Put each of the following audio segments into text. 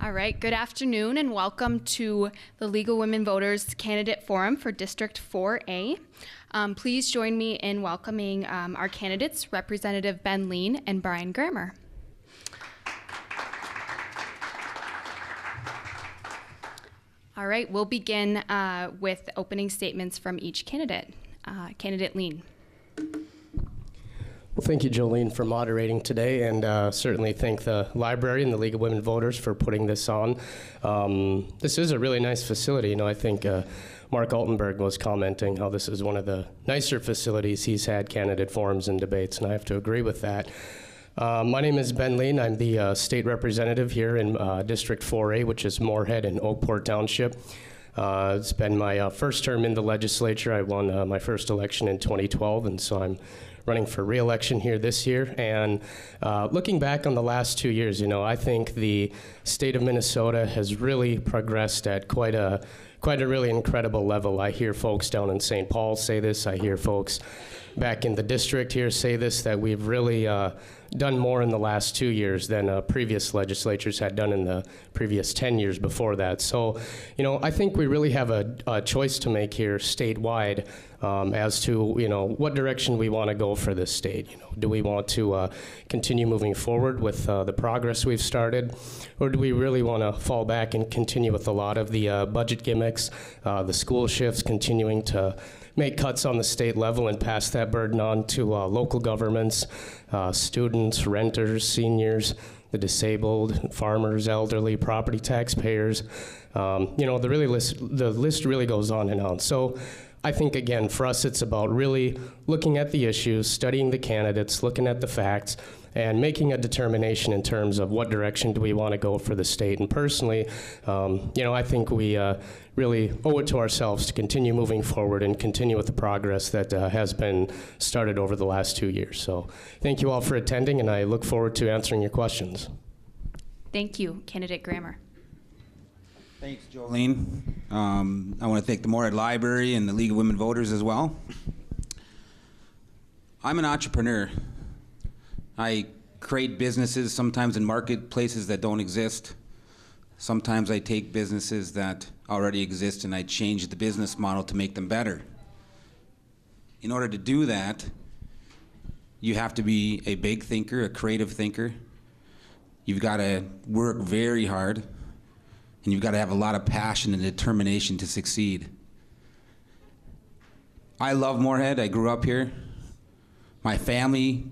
All right, good afternoon and welcome to the League of Women Voters Candidate Forum for District 4A. Please join me in welcoming our candidates, Representative Ben Lean and Brian Grammer. All right, we'll begin with opening statements from each candidate. Candidate Lean. Well, thank you, Jolene, for moderating today, and certainly thank the library and the League of Women Voters for putting this on. This is a really nice facility. You know, I think Mark Altenberg was commenting how this is one of the nicer facilities he's had candidate forums and debates, and I have to agree with that. My name is Ben Lean. I'm the state representative here in District 4A, which is Moorhead and Oakport Township. It's been my first term in the legislature. I won my first election in 2012, and so I'm running for re-election here this year. And looking back on the last 2 years, you know, I think the state of Minnesota has really progressed at quite a really incredible level. I hear folks down in St. Paul say this. I hear folks back in the district here say this, that we've really done more in the last 2 years than previous legislatures had done in the previous 10 years before that. So, you know, I think we really have a choice to make here statewide as to, you know, what direction we want to go for this state. You know, do we want to continue moving forward with the progress we've started, or do we really want to fall back and continue with a lot of the budget gimmicks, the school shifts, continuing to make cuts on the state level and pass that burden on to local governments, students, renters, seniors, the disabled, farmers, elderly, property taxpayers. You know, the list really goes on and on. So I think, again, for us, it's about really looking at the issues, studying the candidates, looking at the facts, and making a determination in terms of what direction do we want to go for the state. And personally, you know, I think we really owe it to ourselves to continue moving forward and continue with the progress that has been started over the last 2 years. So thank you all for attending, and I look forward to answering your questions. Thank you, Candidate Grammer. Thanks, Jolene. I want to thank the Moorhead Library and the League of Women Voters as well. I'm an entrepreneur. I create businesses sometimes in marketplaces that don't exist. Sometimes I take businesses that already exist and I change the business model to make them better. In order to do that, you have to be a big thinker, a creative thinker. You've got to work very hard, and you've got to have a lot of passion and determination to succeed. I love Moorhead. I grew up here. My family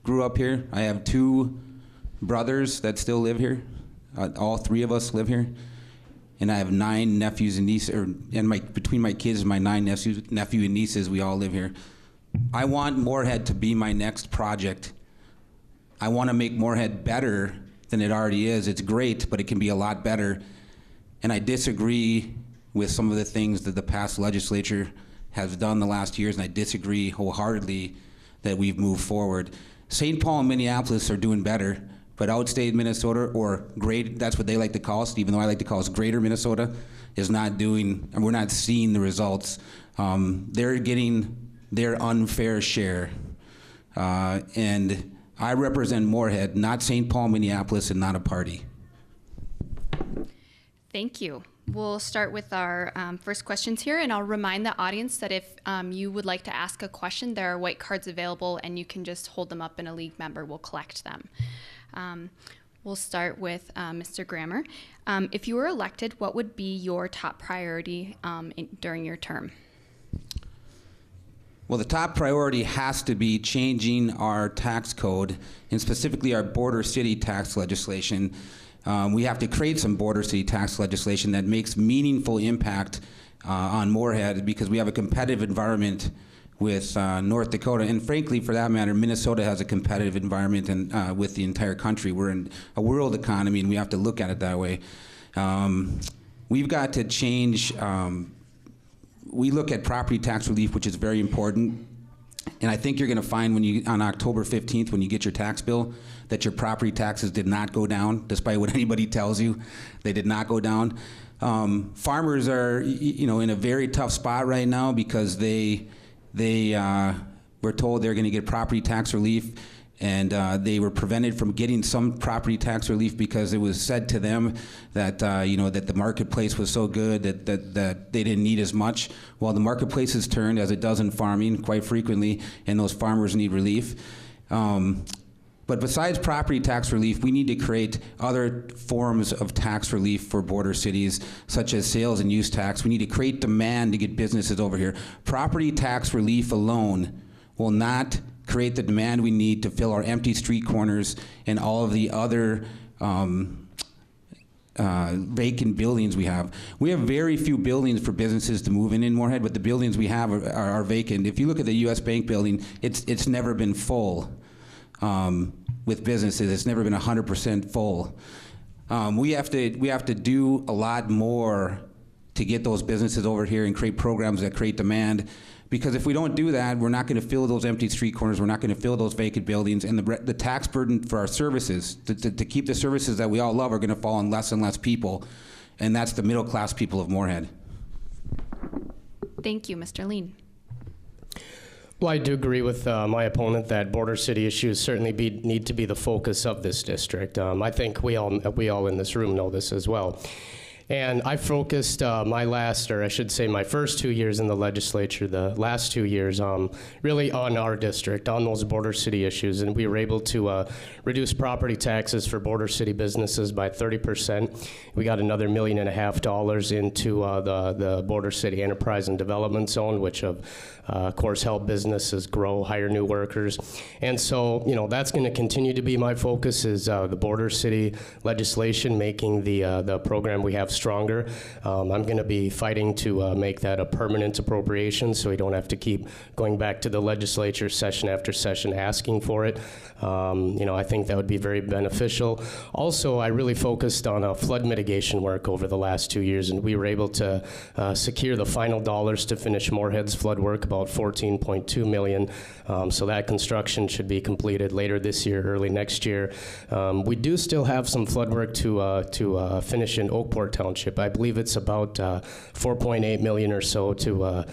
grew up here. I have 2 brothers that still live here. All 3 of us live here. And I have 9 nephews and nieces, between my kids and my 9 nephew and nieces, we all live here. I want Moorhead to be my next project. I want to make Moorhead better than it already is. It's great, but it can be a lot better. And I disagree with some of the things that the past legislature has done the last years, and I disagree wholeheartedly that we've moved forward. St. Paul and Minneapolis are doing better, but outstate Minnesota, or great, that's what they like to call us, even though I like to call us greater Minnesota, is not doing, and we're not seeing the results. They're getting their unfair share. And I represent Moorhead, not St. Paul, Minneapolis, and not a party. Thank you. We'll start with our first questions here, and I'll remind the audience that if you would like to ask a question, there are white cards available, and you can just hold them up and a league member will collect them. We'll start with Mr. Grammer. If you were elected, what would be your top priority during your term? Well, the top priority has to be changing our tax code, and specifically our border city tax legislation. We have to create some border city tax legislation that makes meaningful impact on Moorhead, because we have a competitive environment with North Dakota, and frankly, for that matter, Minnesota has a competitive environment with the entire country. We're in a world economy, and we have to look at it that way. We've got to change. We look at property tax relief, which is very important. And I think you're going to find on October 15th, when you get your tax bill, that your property taxes did not go down, despite what anybody tells you. They did not go down. Farmers are, in a very tough spot right now because they were told they're going to get property tax relief, And they were prevented from getting some property tax relief because it was said to them that that the marketplace was so good that they didn't need as much. Well, the marketplace has turned, as it does in farming quite frequently, and those farmers need relief. But besides property tax relief, we need to create other forms of tax relief for border cities, such as sales and use tax. We need to create demand to get businesses over here. Property tax relief alone will not create the demand we need to fill our empty street corners and all of the other vacant buildings we have. We have very few buildings for businesses to move in Moorhead, but the buildings we have are vacant. If you look at the U.S. Bank building, it's never been full with businesses. It's never been 100% full. We have to do a lot more to get those businesses over here and create programs that create demand. Because if we don't do that, we're not going to fill those empty street corners, we're not going to fill those vacant buildings, and the tax burden for our services, to keep the services that we all love, are going to fall on less and less people, and that's the middle class people of Moorhead. Thank you, Mr. Lean. Well, I do agree with my opponent that border city issues certainly need to be the focus of this district. I think we all in this room know this as well. And I focused my first 2 years in the legislature, the last 2 years, really on our district, on those border city issues. And we were able to reduce property taxes for border city businesses by 30%. We got another $1.5 million into the border city enterprise and development zone, which of course help businesses grow, hire new workers. And so, that's going to continue to be my focus, is the border city legislation, making the program we have stronger. I'm going to be fighting to make that a permanent appropriation, so we don't have to keep going back to the legislature session after session asking for it. I think that would be very beneficial. Also, I really focused on flood mitigation work over the last 2 years, and we were able to secure the final dollars to finish Moorhead's flood work, about $14.2 million. So that construction should be completed later this year, early next year. We do still have some flood work to finish in Oakport Township. I believe it's about $4.8 million or so to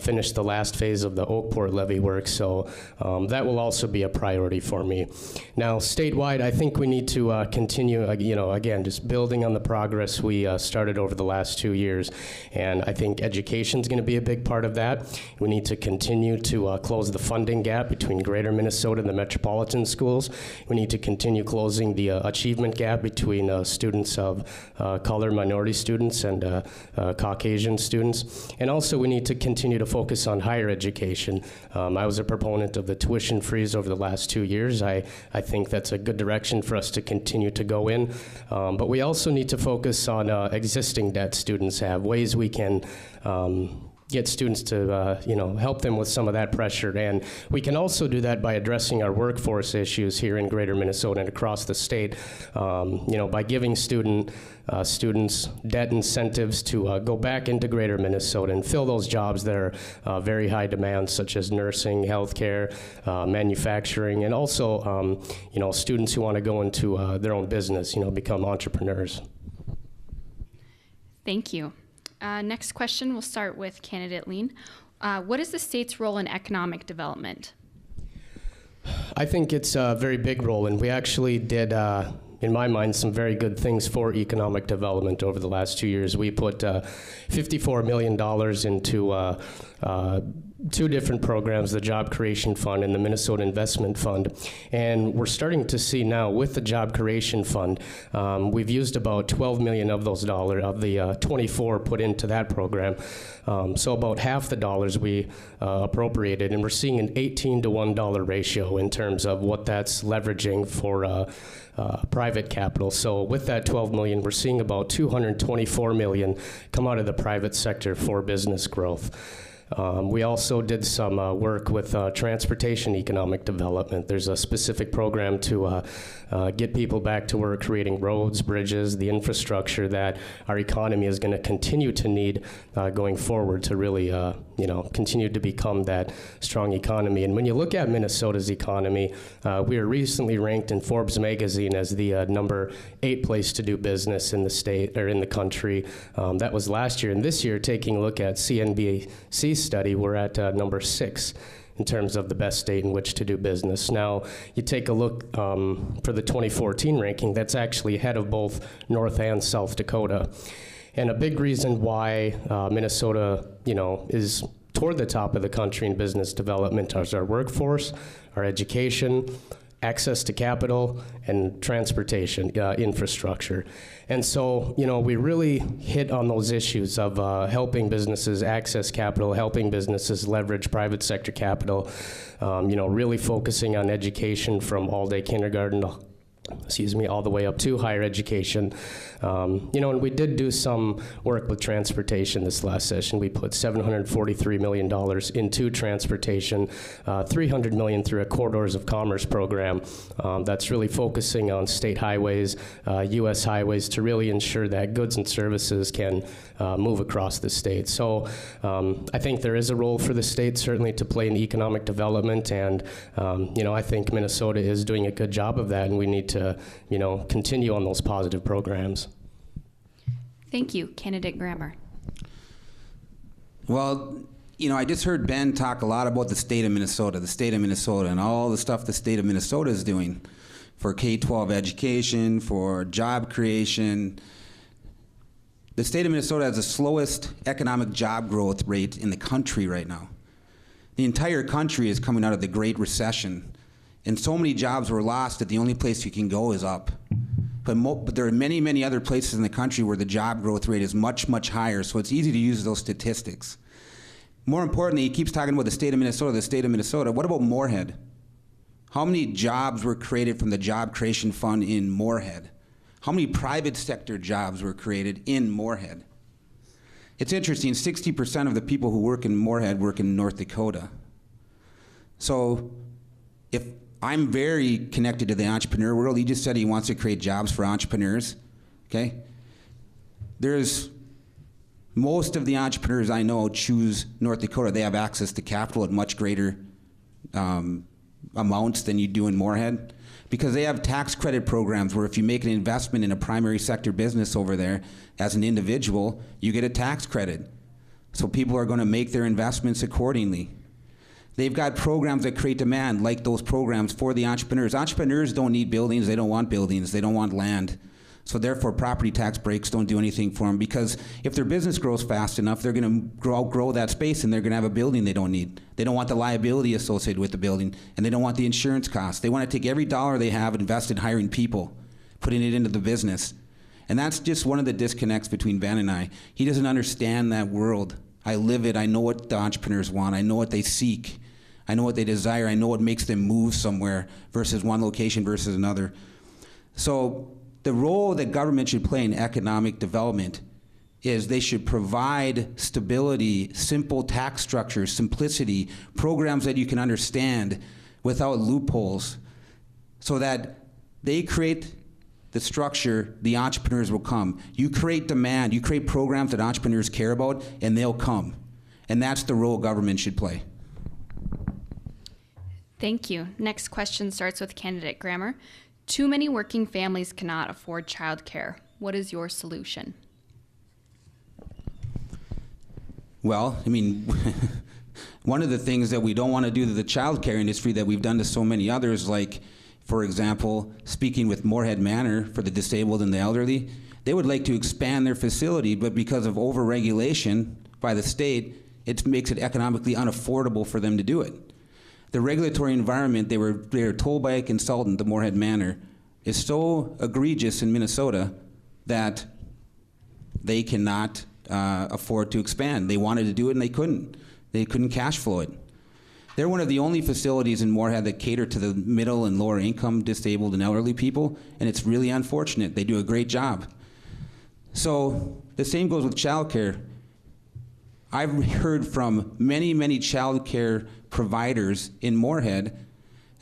finish the last phase of the Oakport levee work. So that will also be a priority for me. Now, statewide, I think we need to continue, again, just building on the progress we started over the last 2 years. And I think education is going to be a big part of that. We need to continue to close the funding gap between Greater Minnesota and the metropolitan schools. We need to continue closing the achievement gap between students of color, minority students, and Caucasian students. And also, we need to continue to focus on higher education. I was a proponent of the tuition freeze over the last 2 years. I think that's a good direction for us to continue to go in. But we also need to focus on existing debt students have, ways we can get students to, help them with some of that pressure. And we can also do that by addressing our workforce issues here in Greater Minnesota and across the state, by giving students debt incentives to go back into Greater Minnesota and fill those jobs that are very high demand, such as nursing, healthcare, manufacturing, and also, students who want to go into their own business, become entrepreneurs. Thank you. Next question, we'll start with candidate Lean. What is the state's role in economic development? I think it's a very big role, and we actually did, in my mind, some very good things for economic development over the last 2 years. We put $54 million into two different programs, the Job Creation Fund and the Minnesota Investment Fund. And we're starting to see now with the Job Creation Fund, we've used about $12 million of those dollars, of the 24 put into that program. So about half the dollars we appropriated, and we're seeing an 18 to $1 ratio in terms of what that's leveraging for private capital. So with that 12 million, we're seeing about 224 million come out of the private sector for business growth. We also did some work with transportation economic development. There's a specific program to get people back to work, creating roads, bridges, the infrastructure that our economy is going to continue to need going forward to really, continue to become that strong economy. And when you look at Minnesota's economy, we were recently ranked in Forbes magazine as the number 8 place to do business in the state or in the country. That was last year. And this year, taking a look at CNBC study, we're at number 6 in terms of the best state in which to do business. Now, you take a look for the 2014 ranking, that's actually ahead of both North and South Dakota. And a big reason why Minnesota, is toward the top of the country in business development is our workforce, our education, access to capital, and transportation infrastructure. And so, we really hit on those issues of helping businesses access capital, helping businesses leverage private sector capital, really focusing on education from all-day kindergarten all the way up to higher education. And we did do some work with transportation this last session. We put $743 million into transportation, $300 million through a Corridors of Commerce program that's really focusing on state highways, U.S. highways, to really ensure that goods and services can move across the state. So I think there is a role for the state certainly to play in economic development, and I think Minnesota is doing a good job of that, and we need to continue on those positive programs. Thank you. Candidate Grammer. Well, I just heard Ben talk a lot about the state of Minnesota, and all the stuff the state of Minnesota is doing for K-12 education, for job creation. The state of Minnesota has the slowest economic job growth rate in the country right now. The entire country is coming out of the Great Recession, and so many jobs were lost that the only place you can go is up. But there are many, many other places in the country where the job growth rate is much, much higher, so it's easy to use those statistics. More importantly, he keeps talking about the state of Minnesota. What about Moorhead? How many jobs were created from the Job Creation Fund in Moorhead? How many private sector jobs were created in Moorhead? It's interesting, 60% of the people who work in Moorhead work in North Dakota. So if I'm very connected to the entrepreneur world. He just said he wants to create jobs for entrepreneurs, okay? Most of the entrepreneurs I know choose North Dakota. They have access to capital at much greater amounts than you do in Moorhead, because they have tax credit programs where if you make an investment in a primary sector business over there as an individual, you get a tax credit. So people are going to make their investments accordingly. They've got programs that create demand, like those programs for the entrepreneurs. Entrepreneurs don't need buildings, they don't want buildings, they don't want land. So therefore, property tax breaks don't do anything for them, because if their business grows fast enough, they're going to outgrow that space and they're going to have a building they don't need. They don't want the liability associated with the building, and they don't want the insurance costs. They want to take every dollar they have, invest in hiring people, putting it into the business. And that's just one of the disconnects between Ben and I. He doesn't understand that world. I live it. I know what the entrepreneurs want. I know what they seek. I know what they desire. I know what makes them move somewhere versus one location versus another. So the role that government should play in economic development is they should provide stability, simple tax structures, simplicity, programs that you can understand without loopholes, so that they create the structure, the entrepreneurs will come. You create demand, you create programs that entrepreneurs care about, and they'll come. And that's the role government should play. Thank you. Next question starts with candidate Grammer. Too many working families cannot afford childcare. What is your solution? Well, I mean, one of the things that we don't want to do to the childcare industry that we've done to so many others, like, for example, speaking with Moorhead Manor for the disabled and the elderly, they would like to expand their facility, but because of over-regulation by the state, it makes it economically unaffordable for them to do it. The regulatory environment, they were told by a consultant, the Moorhead Manor, is so egregious in Minnesota that they cannot afford to expand. They wanted to do it and they couldn't. They couldn't cash flow it. They're one of the only facilities in Moorhead that cater to the middle and lower income disabled and elderly people, and it's really unfortunate. They do a great job. So the same goes with childcare. I've heard from many, many childcare providers in Moorhead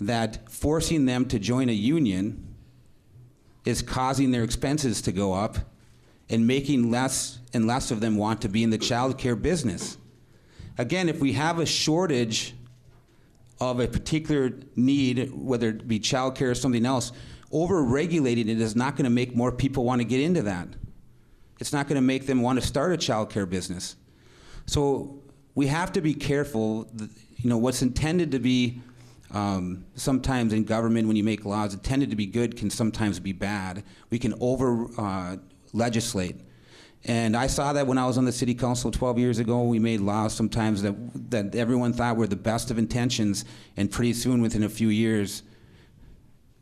that forcing them to join a union is causing their expenses to go up and making less and less of them want to be in the childcare business. Again, if we have a shortage of a particular need, whether it be childcare or something else, over-regulating it is not going to make more people want to get into that. It's not going to make them want to start a childcare business. So we have to be careful. What's intended to be sometimes in government, when you make laws, intended to be good can sometimes be bad. We can over legislate. And I saw that when I was on the city council 12 years ago. We made laws sometimes that everyone thought were the best of intentions, and pretty soon, within a few years,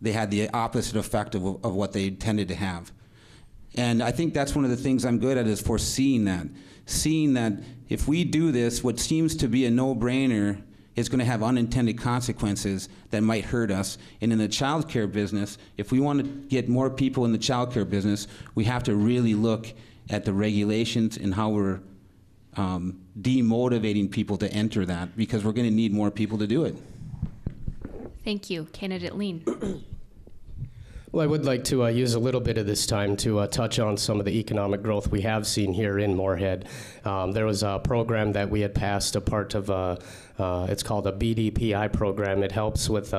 they had the opposite effect of what they intended to have. And I think that's one of the things I'm good at, is foreseeing that. Seeing that if we do this, what seems to be a no-brainer is going to have unintended consequences that might hurt us. And in the child care business, if we want to get more people in the child care business, we have to really look at the regulations and how we're demotivating people to enter that, because we're going to need more people to do it. Thank you. Candidate Lean. Well, I would like to use a little bit of this time to touch on some of the economic growth we have seen here in Moorhead. There was a program that we had passed, a part of it's called a BDPI program. It helps with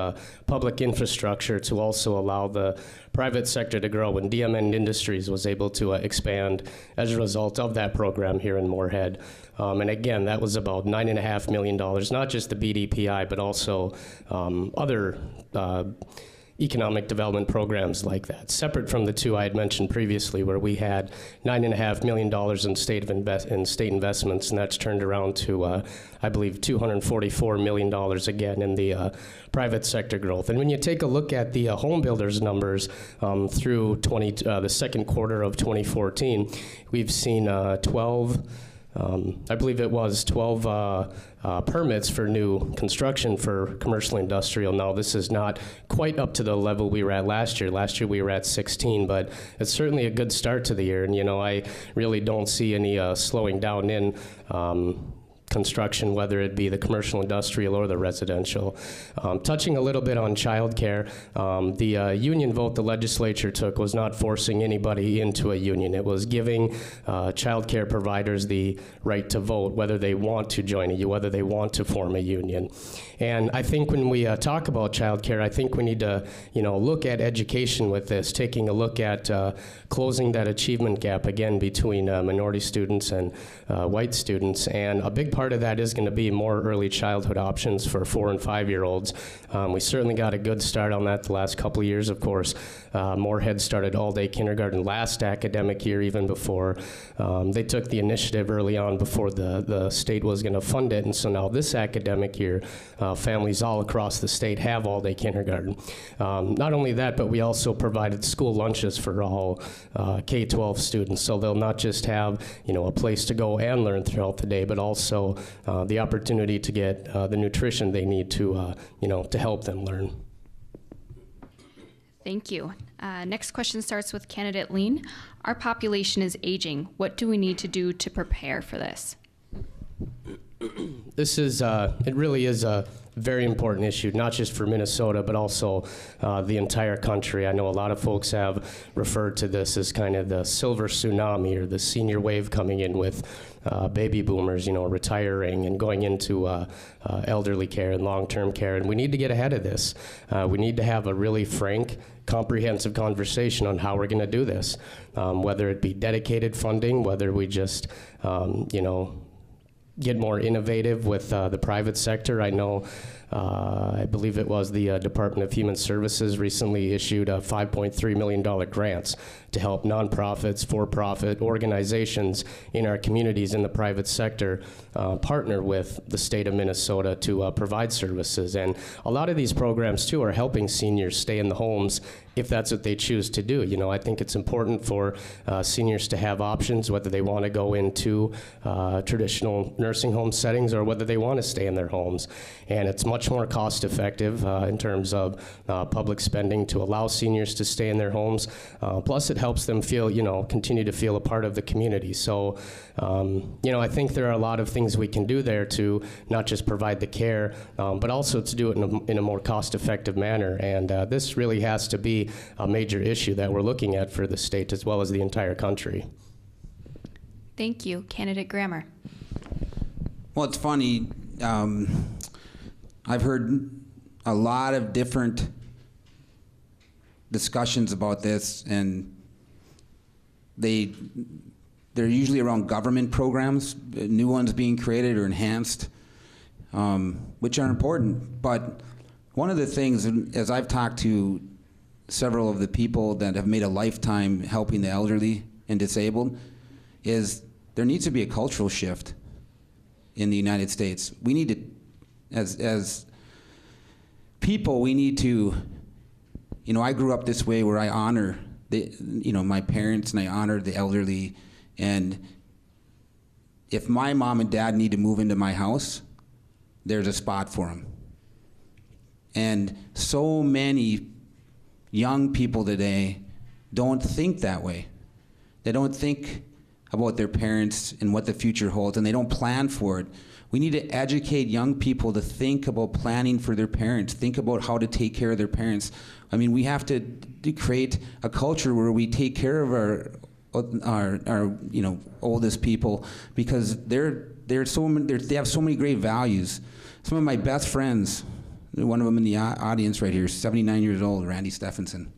public infrastructure to also allow the private sector to grow, and DMN Industries was able to expand as a result of that program here in Moorhead. And again, that was about $9.5 million, not just the BDPI, but also other economic development programs like that, separate from the two I had mentioned previously, where we had $9.5 million in state investments, and that's turned around to, I believe, $244 million again in the private sector growth. And when you take a look at the home builders numbers through the second quarter of 2014, we've seen 12 permits for new construction for commercial industrial. Now, this is not quite up to the level we were at last year. Last year we were at 16, but it's certainly a good start to the year. And, I really don't see any slowing down in construction, whether it be the commercial, industrial, or the residential. Touching a little bit on childcare, the union vote the legislature took was not forcing anybody into a union. It was giving childcare providers the right to vote, whether they want to join a union, whether they want to form a union. And I think when we talk about childcare, I think we need to, look at education with this, taking a look at closing that achievement gap again between minority students and white students. And a big part of that is going to be more early childhood options for 4- and 5-year-olds. We certainly got a good start on that the last couple of years, of course. Moorhead started all-day kindergarten last academic year, even before they took the initiative early on before the state was going to fund it. And so now this academic year, families all across the state have all-day kindergarten. Not only that, but we also provided school lunches for all K-12 students. So they'll not just have, a place to go and learn throughout the day, but also the opportunity to get the nutrition they need to help them learn. Thank you. Next question starts with candidate Lean. Our population is aging. What do we need to do to prepare for this? This is, it really is a very important issue, not just for Minnesota, but also the entire country. I know a lot of folks have referred to this as kind of the silver tsunami, or the senior wave coming in with baby boomers, retiring and going into elderly care and long-term care. And we need to get ahead of this. We need to have a really frank, comprehensive conversation on how we're going to do this, whether it be dedicated funding, whether we just, get more innovative with the private sector. I know, I believe it was the Department of Human Services recently issued a $5.3 million grants to help nonprofits, for-profit organizations in our communities in the private sector partner with the state of Minnesota to provide services. And a lot of these programs, too, are helping seniors stay in the homes if that's what they choose to do. I think it's important for seniors to have options, whether they want to go into traditional nursing home settings or whether they want to stay in their homes. And it's much more cost effective in terms of public spending to allow seniors to stay in their homes. Plus, it helps them feel, continue to feel a part of the community. So, I think there are a lot of things we can do there to not just provide the care, but also to do it in a more cost-effective manner. And this really has to be a major issue that we're looking at for the state as well as the entire country. Thank you. Candidate Grammer. Well, it's funny. I've heard a lot of different discussions about this, and they they're usually around government programs, new ones being created or enhanced, which are important. But one of the things, as I've talked to several of the people that have made a lifetime helping the elderly and disabled, is there needs to be a cultural shift in the United States. We need to, as people, we need to, I grew up this way where I honor my parents and I honor the elderly. And if my mom and dad need to move into my house, there's a spot for them. And so many young people today don't think that way. They don't think about their parents and what the future holds, and they don't plan for it. We need to educate young people to think about planning for their parents, think about how to take care of their parents. I mean, we have to create a culture where we take care of our oldest people, because they have so many great values. Some of my best friends, one of them in the audience right here, 79 years old, Randy Stephenson,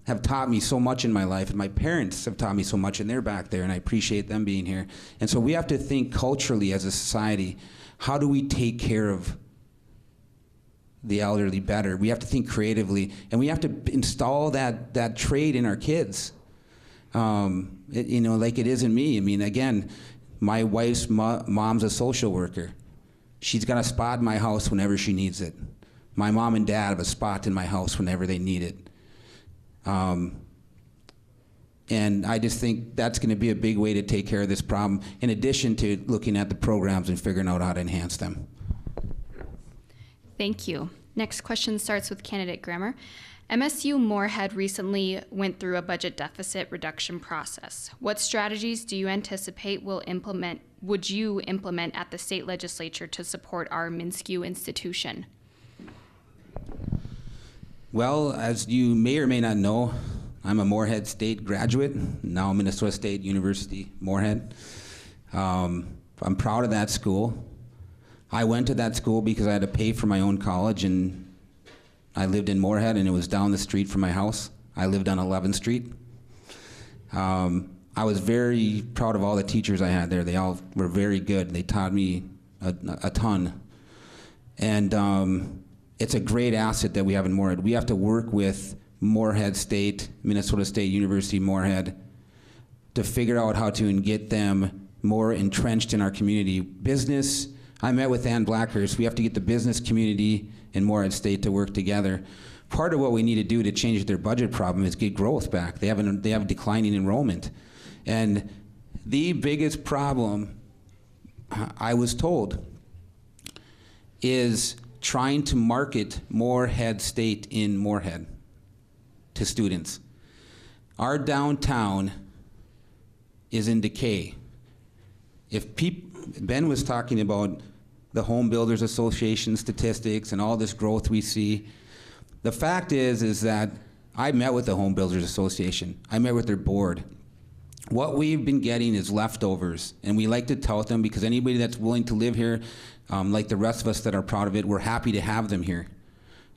have taught me so much in my life, and my parents have taught me so much, and they're back there, and I appreciate them being here. And so we have to think culturally as a society, how do we take care of the elderly better? We have to think creatively, and we have to install that trait in our kids, like it is in me. I mean, again, my wife's mom's a social worker. She's got a spot in my house whenever she needs it. My mom and dad have a spot in my house whenever they need it. And I just think that's going to be a big way to take care of this problem, in addition to looking at the programs and figuring out how to enhance them. Thank you. Next question starts with candidate Grammer. MSU Moorhead recently went through a budget deficit reduction process. What strategies do you anticipate would you implement at the state legislature to support our MnSCU institution? Well, as you may or may not know, I'm a Moorhead State graduate, now Minnesota State University, Moorhead. I'm proud of that school. I went to that school because I had to pay for my own college, and I lived in Moorhead, and it was down the street from my house. I lived on 11th Street. I was very proud of all the teachers I had there. They all were very good. They taught me a ton. And it's a great asset that we have in Moorhead. We have to work with Moorhead State, Minnesota State University, Moorhead, to figure out how to get them more entrenched in our community. Business, I met with Ann Blackhurst. We have to get the business community and Moorhead State to work together. Part of what we need to do to change their budget problem is get growth back. They have declining enrollment. And the biggest problem, I was told, is trying to market Moorhead State in Moorhead to students. Our downtown is in decay. Ben was talking about the Home Builders Association statistics and all this growth we see. The fact is that I met with the Home Builders Association. I met with their board. What we've been getting is leftovers, and we like to tout them because anybody that's willing to live here, like the rest of us that are proud of it, we're happy to have them here,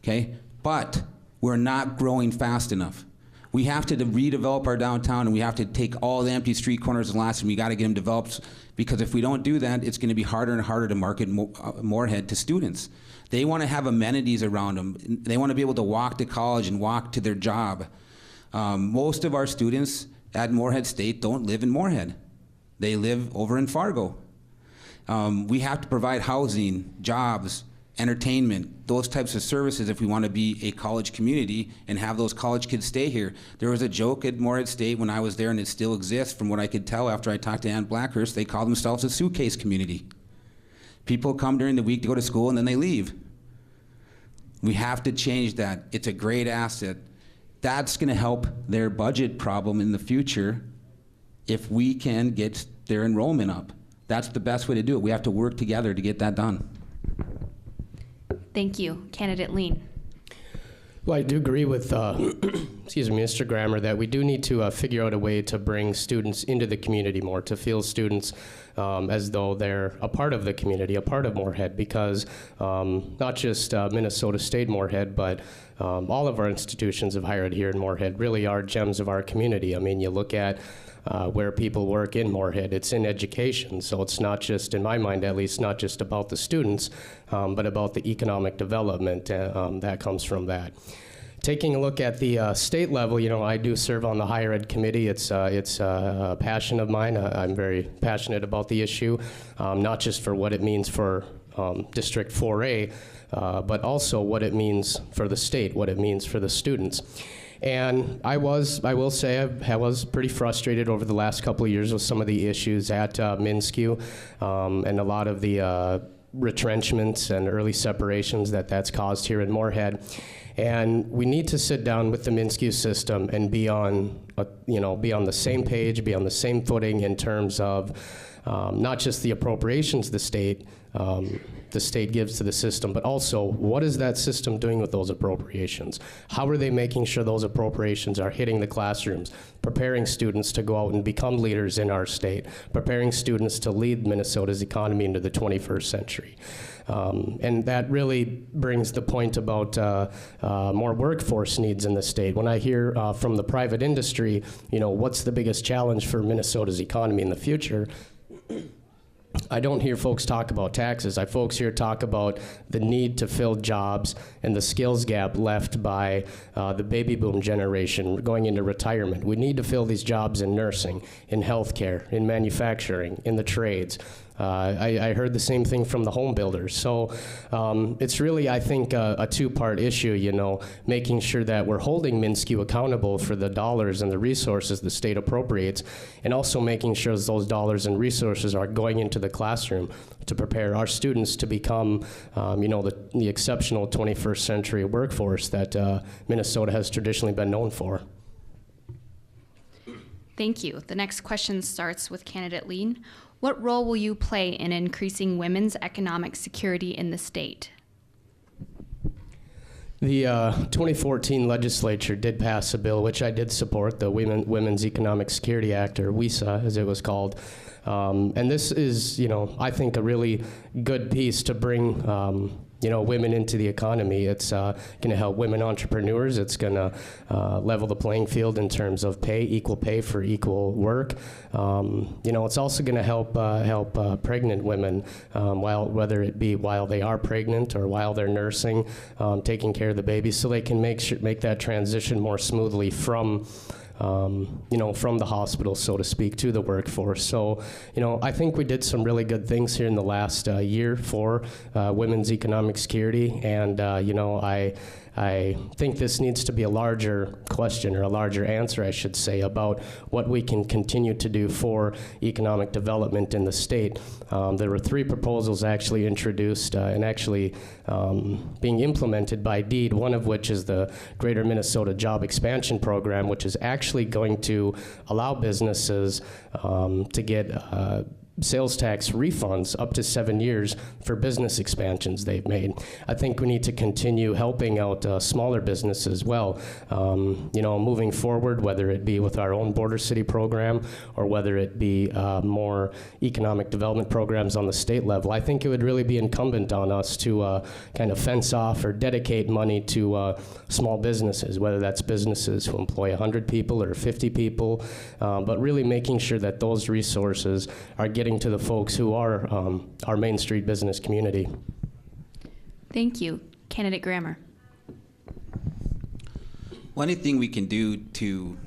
okay? But we're not growing fast enough. We have to redevelop our downtown, and we have to take all the empty street corners and lots, and we got to get them developed, because if we don't do that, it's going to be harder and harder to market Moorhead to students. They want to have amenities around them. They want to be able to walk to college and walk to their job. Most of our students at Moorhead State don't live in Moorhead. They live over in Fargo. We have to provide housing, jobs, entertainment, those types of services if we want to be a college community and have those college kids stay here. There was a joke at Moorhead State when I was there, and it still exists from what I could tell after I talked to Ann Blackhurst. They call themselves a suitcase community. People come during the week to go to school and then they leave. We have to change that. It's a great asset. That's going to help their budget problem in the future if we can get their enrollment up. That's the best way to do it. We have to work together to get that done. Thank you. Candidate Lean. Well, I do agree with Mr. Grammer that we do need to figure out a way to bring students into the community more, to feel students as though they're a part of the community, a part of Moorhead, because not just Minnesota State Moorhead, but all of our institutions of higher ed here in Moorhead really are gems of our community. I mean, you look at where people work in Moorhead. It's in education, so it's not just, in my mind at least, not just about the students, but about the economic development that comes from that. Taking a look at the state level, I do serve on the higher ed committee. It's a passion of mine. I'm very passionate about the issue, not just for what it means for District 4A, but also what it means for the state, what it means for the students. And I will say, I was pretty frustrated over the last couple of years with some of the issues at MnSCU and a lot of the retrenchments and early separations that's caused here in Moorhead. And we need to sit down with the MnSCU system and be on the same page, be on the same footing in terms of not just the appropriations the state gives to the system, but also what is that system doing with those appropriations? How are they making sure those appropriations are hitting the classrooms, preparing students to go out and become leaders in our state, preparing students to lead Minnesota's economy into the 21st century? And that really brings the point about more workforce needs in the state. When I hear from the private industry, what's the biggest challenge for Minnesota's economy in the future? I don't hear folks talk about taxes. Folks here talk about the need to fill jobs and the skills gap left by the baby boom generation going into retirement. We need to fill these jobs in nursing, in healthcare, in manufacturing, in the trades. I heard the same thing from the home builders. So it's really, I think, a two-part issue, making sure that we're holding MnSCU accountable for the dollars and the resources the state appropriates, and also making sure those dollars and resources are going into the classroom to prepare our students to become, the exceptional 21st century workforce that Minnesota has traditionally been known for. Thank you. The next question starts with candidate Lean. What role will you play in increasing women's economic security in the state? The 2014 legislature did pass a bill, which I did support, the Women's Economic Security Act, or WESA, as it was called. And this is, I think, a really good piece to bring women into the economy. It's going to help women entrepreneurs. It's going to level the playing field in terms of equal pay for equal work. It's also going to help pregnant women, whether it be while they are pregnant or while they're nursing, taking care of the baby, so they can make that transition more smoothly from the hospital, so to speak, to the workforce. So, I think we did some really good things here in the last year for women's economic security, and, I think this needs to be a larger question, or a larger answer, I should say, about what we can continue to do for economic development in the state. There were 3 proposals actually introduced and actually being implemented by DEED, one of which is the Greater Minnesota Job Expansion Program, which is actually going to allow businesses to get sales tax refunds up to 7 years for business expansions they've made. I think we need to continue helping out smaller businesses as well. Moving forward, whether it be with our own Border City program or whether it be more economic development programs on the state level, I think it would really be incumbent on us to kind of fence off or dedicate money to small businesses, whether that's businesses who employ 100 people or 50 people, but really making sure that those resources are getting to the folks who are our Main Street business community. Thank you. Candidate Grammer. Well, anything we can do to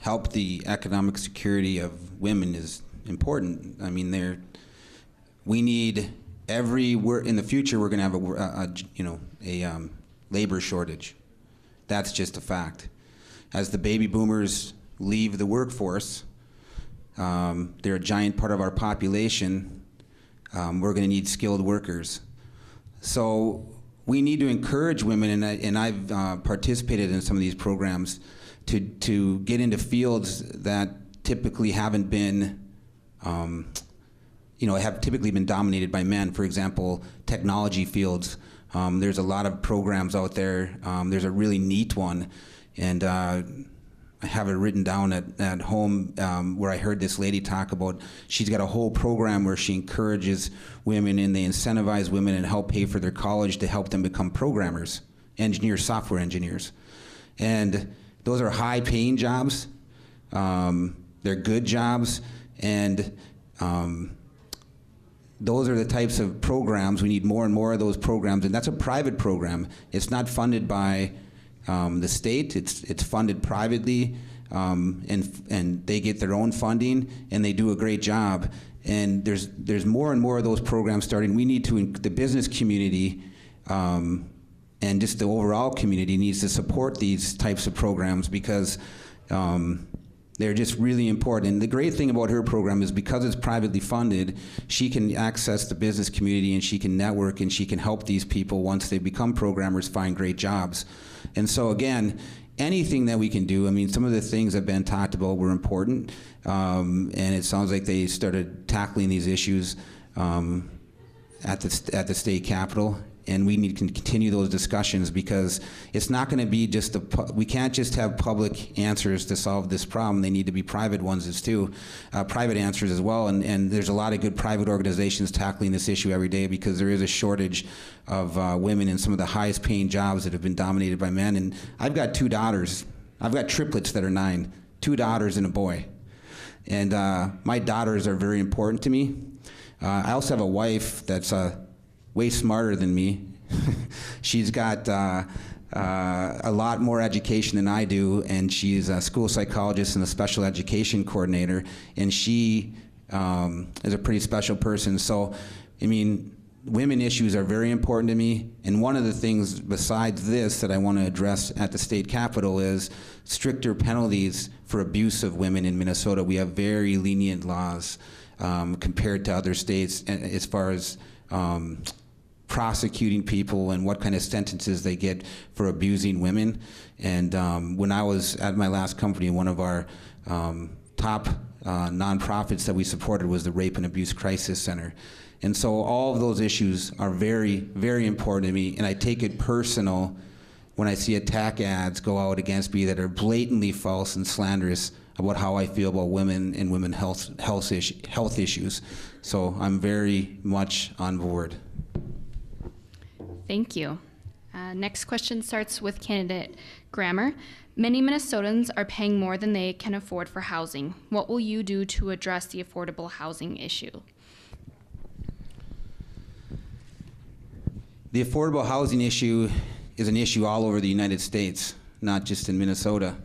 help the economic security of women is important. I mean, we need in the future we're going to have a labor shortage. That's just a fact. As the baby boomers leave the workforce, they're a giant part of our population. We're going to need skilled workers. So we need to encourage women, and I've participated in some of these programs, to get into fields that typically haven't been, have typically been dominated by men. For example, technology fields. There's a lot of programs out there. There's a really neat one, and I have it written down at home where I heard this lady talk about, she's got a whole program where she encourages women and they incentivize women and help pay for their college to help them become programmers, engineers, software engineers. And those are high paying jobs. they're good jobs, and those are the types of programs. We need more and more of those programs, and that's a private program. It's not funded by the state. It's funded privately, and they get their own funding, and they do a great job. And there's more and more of those programs starting. We need to, the business community and just the overall community needs to support these types of programs because they're just really important. And the great thing about her program is because it's privately funded, she can access the business community and she can network and she can help these people once they become programmers find great jobs. And so again, anything that we can do, I mean, some of the things that Ben talked about were important, and it sounds like they started tackling these issues at the state capitol. And we need to continue those discussions because it's not going to be just we can't just have public answers to solve this problem. They need to be private ones as too, private answers as well. And there's a lot of good private organizations tackling this issue every day because there is a shortage of women in some of the highest paying jobs that have been dominated by men. And I've got 2 daughters. I've got triplets that are 9, 2 daughters and a boy. And my daughters are very important to me. I also have a wife that's way smarter than me. She's got a lot more education than I do, and she's a school psychologist and a special education coordinator, and she is a pretty special person. So, I mean, women issues are very important to me, and one of the things besides this that I want to address at the state capitol is stricter penalties for abuse of women in Minnesota. We have very lenient laws compared to other states as far as prosecuting people and what kind of sentences they get for abusing women. And when I was at my last company, one of our top nonprofits that we supported was the Rape and Abuse Crisis Center. And so all of those issues are very, very important to me, and I take it personal when I see attack ads go out against me that are blatantly false and slanderous about how I feel about women and women's health issues. So I'm very much on board. Thank you. Next question starts with candidate Grammer. Many Minnesotans are paying more than they can afford for housing. What will you do to address the affordable housing issue? The affordable housing issue is an issue all over the United States, not just in Minnesota.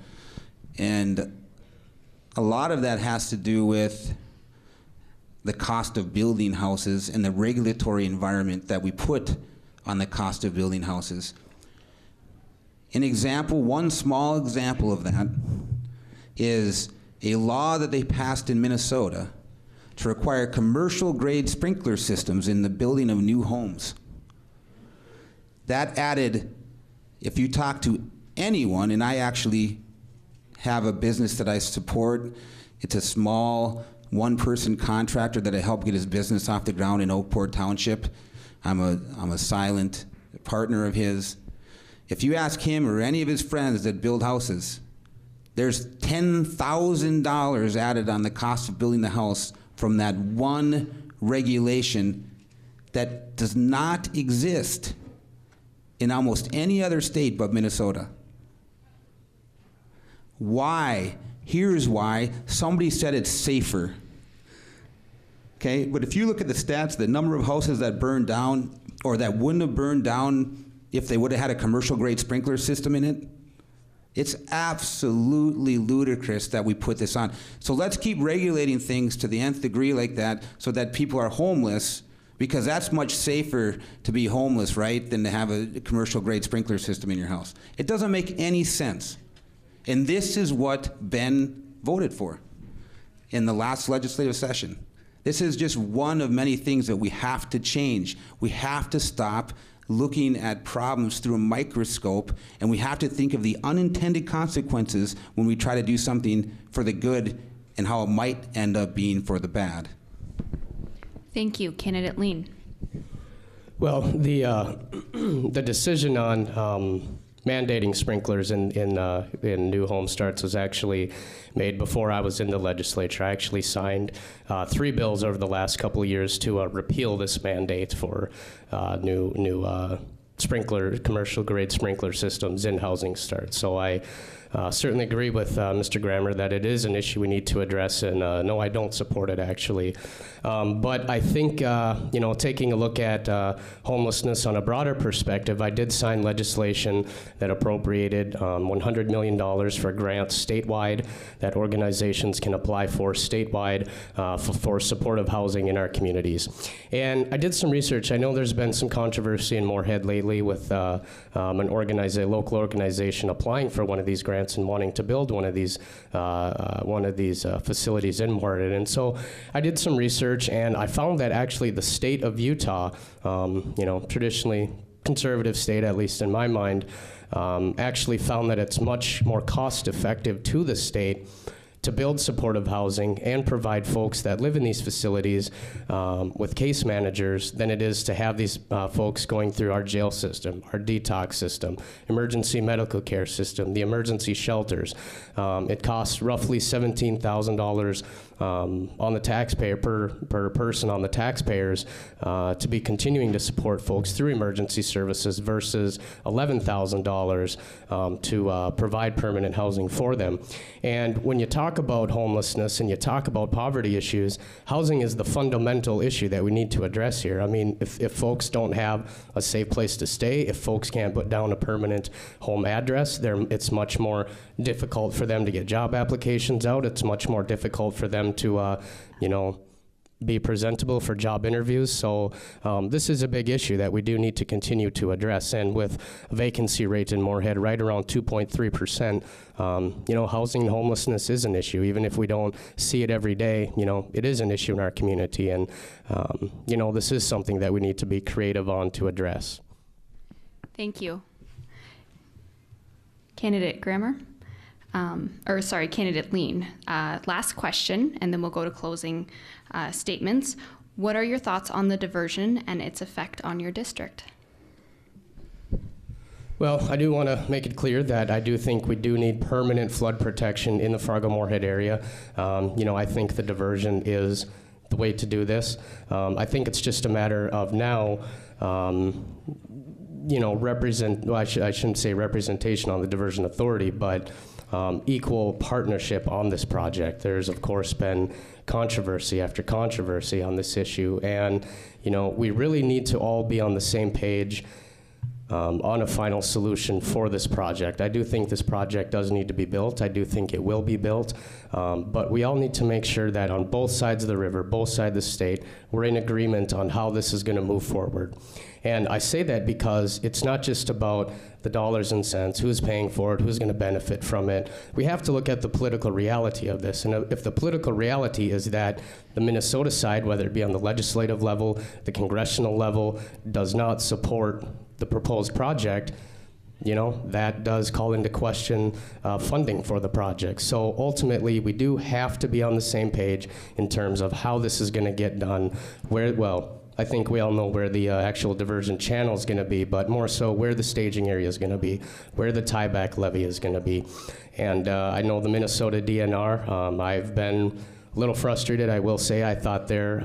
And a lot of that has to do with the cost of building houses and the regulatory environment that we put on the cost of building houses. One small example of that is a law that they passed in Minnesota to require commercial grade sprinkler systems in the building of new homes. That added, if you talk to anyone, and I actually have a business that I support, it's a small one-person contractor that I helped get his business off the ground in Oakport Township. I'm a silent partner of his. If you ask him or any of his friends that build houses, there's $10,000 added on the cost of building the house from that one regulation that does not exist in almost any other state but Minnesota. Why? Here's why. Somebody said it's safer. Okay, but if you look at the stats, the number of houses that burned down or that wouldn't have burned down if they would have had a commercial grade sprinkler system in it, it's absolutely ludicrous that we put this on. So let's keep regulating things to the nth degree like that so that people are homeless, because that's much safer to be homeless, right, than to have a commercial grade sprinkler system in your house. It doesn't make any sense. And this is what Ben voted for in the last legislative session. This is just one of many things that we have to change. We have to stop looking at problems through a microscope, and we have to think of the unintended consequences when we try to do something for the good and how it might end up being for the bad. Thank you. Candidate Lean. Well, the decision on mandating sprinklers in new home starts was actually made before I was in the legislature. I actually signed 3 bills over the last couple of years to repeal this mandate for new commercial grade sprinkler systems in housing starts. So I certainly agree with Mr. Grammer that it is an issue we need to address, and no, I don't support it actually. But I think, taking a look at homelessness on a broader perspective, I did sign legislation that appropriated $100 million for grants statewide that organizations can apply for statewide for supportive housing in our communities. And I did some research. I know there's been some controversy in Moorhead lately with a local organization applying for one of these grants and wanting to build one of these facilities in Moorhead. And so I did some research, and I found that actually the state of Utah, traditionally conservative state, at least in my mind, actually found that it's much more cost effective to the state to build supportive housing and provide folks that live in these facilities with case managers than it is to have these folks going through our jail system, our detox system, emergency medical care system, the emergency shelters. It costs roughly $17,000 on the taxpayer per person on the taxpayers to be continuing to support folks through emergency services versus $11,000 to provide permanent housing for them. And when you talk about homelessness and you talk about poverty issues, housing is the fundamental issue that we need to address here. I mean, if folks don't have a safe place to stay, if folks can't put down a permanent home address, it's much more difficult for them to get job applications out. It's much more difficult for them to, be presentable for job interviews. So this is a big issue that we do need to continue to address. And with a vacancy rate in Moorhead right around 2.3%, housing and homelessness is an issue. Even if we don't see it every day, it is an issue in our community. And, this is something that we need to be creative on to address. Thank you. Candidate Grammer? Candidate Lean. Last question, and then we'll go to closing statements. What are your thoughts on the diversion and its effect on your district? Well, I do want to make it clear that I do think we do need permanent flood protection in the Fargo-Moorhead area. I think the diversion is the way to do this. I think it's just a matter of now I shouldn't say representation on the diversion authority, but equal partnership on this project. There's, of course, been controversy after controversy on this issue, and, we really need to all be on the same page on a final solution for this project. I do think this project does need to be built. I do think it will be built, but we all need to make sure that on both sides of the river, both sides of the state, we're in agreement on how this is going to move forward. And I say that because it's not just about the dollars and cents, who's paying for it, who's going to benefit from it. We have to look at the political reality of this. And if the political reality is that the Minnesota side, whether it be on the legislative level, the congressional level, does not support the proposed project, that does call into question funding for the project. So ultimately, we do have to be on the same page in terms of how this is going to get done. I think we all know where the actual diversion channel is going to be, but more so where the staging area is going to be, where the tieback levee is going to be. And I know the Minnesota DNR, I've been a little frustrated, I will say. I thought their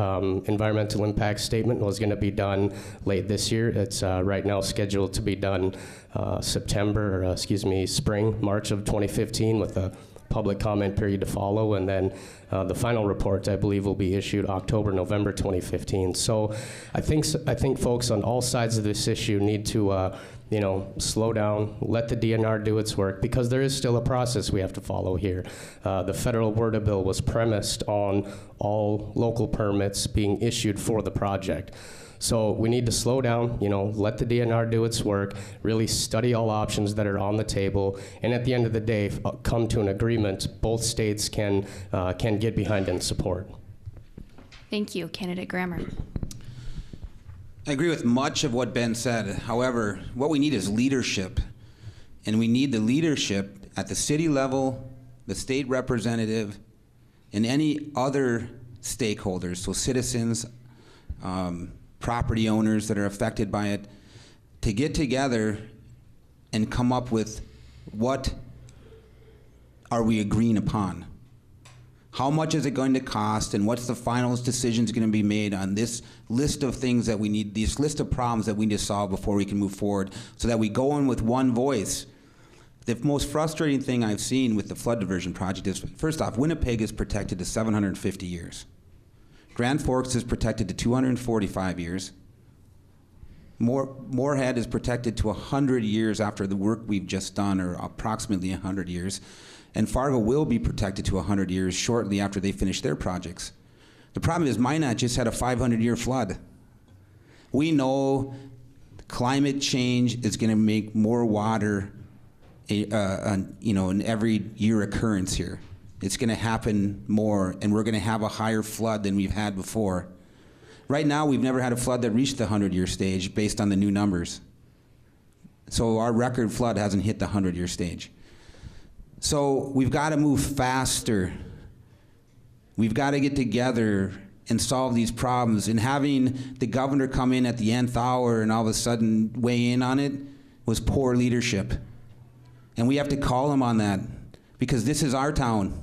environmental impact statement was going to be done late this year. It's right now scheduled to be done spring, March of 2015 with a public comment period to follow, and then the final report, I believe, will be issued October, November 2015. So I think folks on all sides of this issue need to slow down, let the DNR do its work, because there is still a process we have to follow here. The federal WRDA bill was premised on all local permits being issued for the project. So we need to slow down, let the DNR do its work, really study all options that are on the table, and at the end of the day, come to an agreement both states can get behind and support. Thank you, Candidate Grammer. I agree with much of what Ben said. However, what we need is leadership, and we need the leadership at the city level, the state representative, and any other stakeholders, so citizens, property owners that are affected by it, to get together and come up with what are we agreeing upon. How much is it going to cost, and what's the final decisions going to be made on this list of things that we need, this list of problems that we need to solve before we can move forward, so that we go in with one voice The most frustrating thing I've seen with the flood diversion project is, first off, Winnipeg is protected to 750 years. Grand Forks is protected to 245 years. Moorhead is protected to 100 years after the work we've just done, or approximately 100 years. And Fargo will be protected to 100 years shortly after they finish their projects. The problem is Minot just had a 500-year flood. We know climate change is going to make more water an every year occurrence here. It's going to happen more, and we're going to have a higher flood than we've had before. Right now, we've never had a flood that reached the 100-year stage based on the new numbers. So our record flood hasn't hit the 100-year stage. So we've got to move faster. We've got to get together and solve these problems. And having the governor come in at the nth hour and all of a sudden weigh in on it was poor leadership. And we have to call him on that, because this is our town.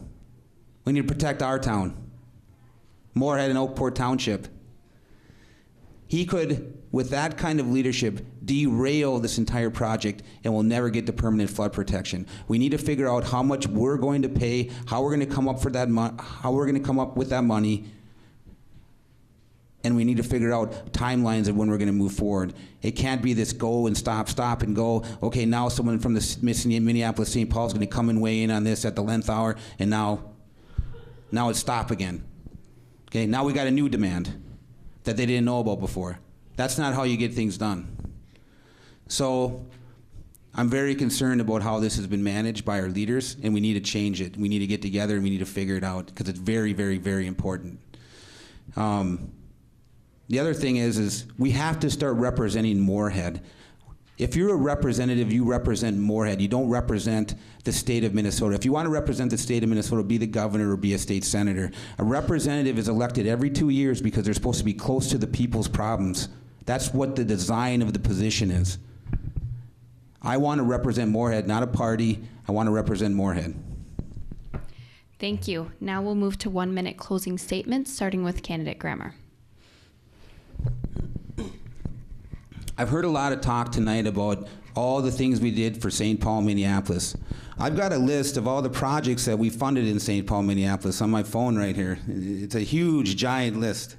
We need to protect our town. Moorhead and Oakport Township. He could, with that kind of leadership, derail this entire project, and we'll never get to permanent flood protection. We need to figure out how much we're going to pay, how we're going to come up for that how we're going to come up with that money, and we need to figure out timelines of when we're going to move forward. It can't be this go and stop and go. Okay, now someone from the Minneapolis St. Paul is going to come and weigh in on this at the 11th hour, and now it's stop again. Okay, now we got a new demand that they didn't know about before. That's not how you get things done. So I'm very concerned about how this has been managed by our leaders, and we need to change it. We need to get together and we need to figure it out, because it's very, very, very important. The other thing is we have to start representing Moorhead. If you're a representative, you represent Moorhead. You don't represent the state of Minnesota. If you want to represent the state of Minnesota, be the governor or be a state senator. A representative is elected every 2 years because they're supposed to be close to the people's problems. That's what the design of the position is. I want to represent Moorhead, not a party. I want to represent Moorhead. Thank you. Now we'll move to 1-minute closing statements, starting with candidate Grammer. I've heard a lot of talk tonight about all the things we did for St. Paul, Minneapolis. I've got a list of all the projects that we funded in St. Paul, Minneapolis on my phone right here. It's a huge, giant list.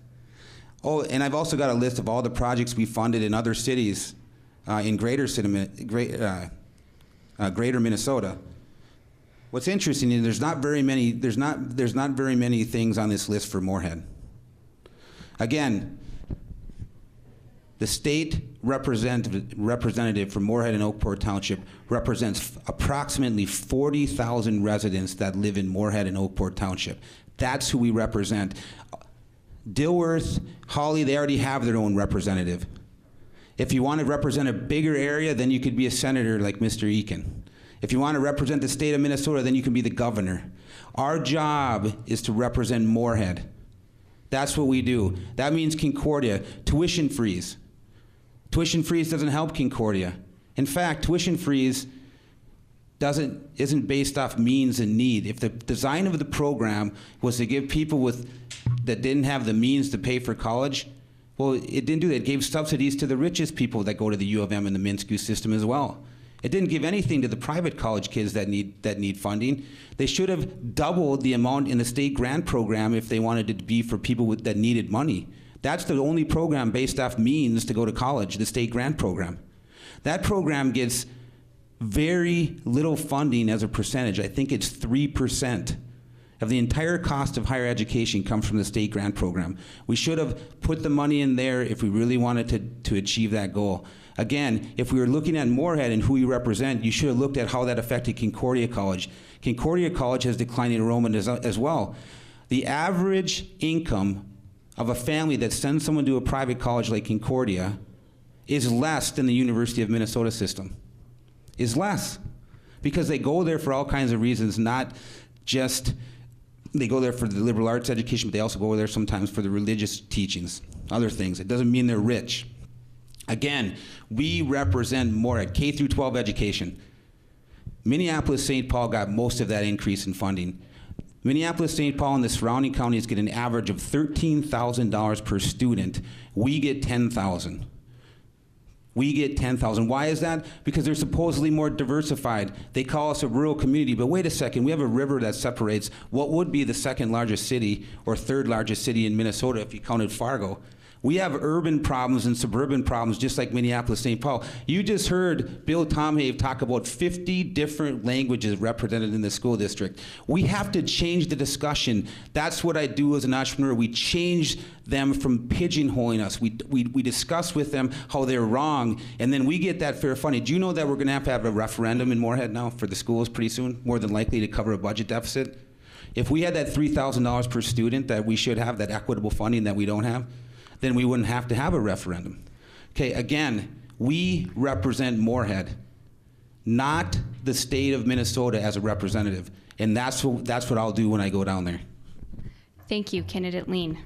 Oh, and I've also got a list of all the projects we funded in other cities in greater Minnesota. What's interesting is there's not very many things on this list for Moorhead. Again, the state representative for Moorhead and Oakport Township represents approximately 40,000 residents that live in Moorhead and Oakport Township. That's who we represent. Dilworth, Hawley, they already have their own representative. If you want to represent a bigger area, then you could be a senator like Mr. Eakin. If you want to represent the state of Minnesota, then you can be the governor. Our job is to represent Moorhead. That's what we do. That means Concordia, tuition freeze. Tuition freeze doesn't help Concordia. In fact, tuition freeze isn't based off means and need. If the design of the program was to give people that didn't have the means to pay for college, well, it didn't do that. It gave subsidies to the richest people that go to the U of M and the Minsku system as well. It didn't give anything to the private college kids that need funding. They should have doubled the amount in the state grant program if they wanted it to be for people that needed money. That's the only program based off means to go to college, the state grant program. That program gets very little funding as a percentage. I think it's 3% of the entire cost of higher education comes from the state grant program. We should have put the money in there if we really wanted to achieve that goal. Again, if we were looking at Moorhead and who we represent, you should have looked at how that affected Concordia College. Concordia College has declining enrollment as well. The average income of a family that sends someone to a private college like Concordia is less than the University of Minnesota system. Is less. Because they go there for all kinds of reasons, not just they go there for the liberal arts education, but they also go there sometimes for the religious teachings, other things. It doesn't mean they're rich. Again, we represent Moorhead, K through 12 education. Minneapolis-St. Paul got most of that increase in funding. Minneapolis-St. Paul and the surrounding counties get an average of $13,000 per student. We get $10,000. We get 10,000. Why is that? Because they're supposedly more diversified. They call us a rural community, but wait a second, we have a river that separates what would be the second largest city or third largest city in Minnesota if you counted Fargo. We have urban problems and suburban problems just like Minneapolis, St. Paul. You just heard Bill Tomhave talk about 50 different languages represented in the school district. We have to change the discussion. That's what I do as an entrepreneur. We change them from pigeonholing us. We discuss with them how they're wrong, and then we get that fair funding. Do you know that we're gonna have a referendum in Moorhead now for the schools pretty soon, more than likely to cover a budget deficit? If we had that $3,000 per student that we should have, that equitable funding that we don't have, then we wouldn't have to have a referendum. Okay, again, we represent Moorhead, not the state of Minnesota as a representative. And that's what I'll do when I go down there. Thank you, Candidate Lean.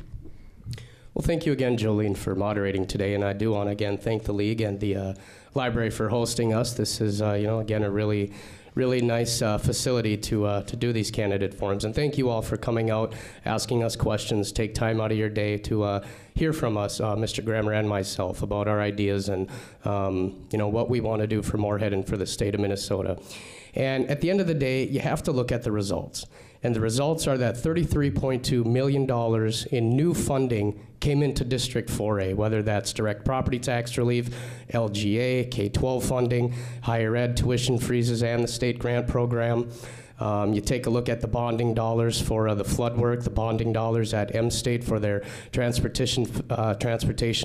Well, thank you again, Jolene, for moderating today, and I do want to again thank the league and the library for hosting us. This is, again, a really nice facility to do these candidate forums. And thank you all for coming out, asking us questions, take time out of your day to hear from us, Mr. Grammer and myself, about our ideas and what we want to do for Moorhead and for the state of Minnesota. And at the end of the day, you have to look at the results. And the results are that $33.2 million in new funding came into District 4A, whether that's direct property tax relief, LGA, K-12 funding, higher ed tuition freezes, and the state grant program. You take a look at the bonding dollars for the flood work, the bonding dollars at M-State for their transportation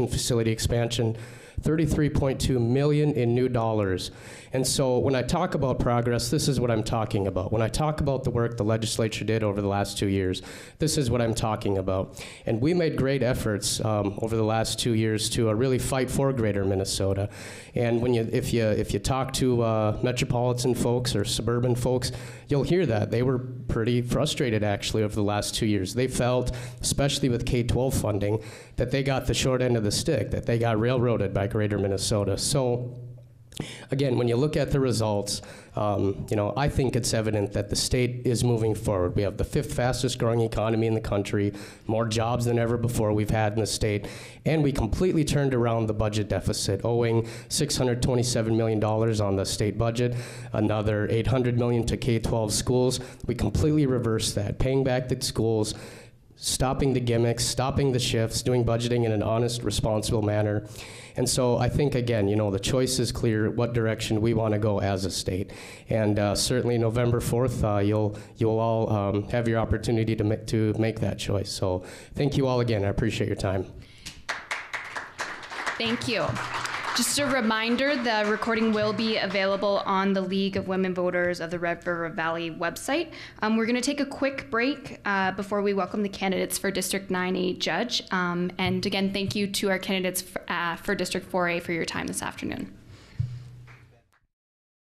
facility expansion, $33.2 million in new dollars. And so when I talk about progress, this is what I'm talking about. When I talk about the work the legislature did over the last 2 years, this is what I'm talking about. And we made great efforts over the last 2 years to really fight for Greater Minnesota. And if you talk to metropolitan folks or suburban folks, you'll hear that. They were pretty frustrated, actually, over the last 2 years. They felt, especially with K-12 funding, that they got the short end of the stick, that they got railroaded by Greater Minnesota. So again, when you look at the results, I think it's evident that the state is moving forward. We have the 5th fastest growing economy in the country, more jobs than ever before we've had in the state, and we completely turned around the budget deficit, owing $627 million on the state budget, another $800 million to K-12 schools. We completely reversed that, paying back the schools, stopping the gimmicks, stopping the shifts, doing budgeting in an honest, responsible manner. And so I think, again, the choice is clear what direction we want to go as a state. And certainly November 4th, you'll all have your opportunity to make that choice. So thank you all again. I appreciate your time. Thank you. Just a reminder, the recording will be available on the League of Women Voters of the Red River Valley website. We're going to take a quick break before we welcome the candidates for District 9A judge. And again, thank you to our candidates for District 4A for your time this afternoon.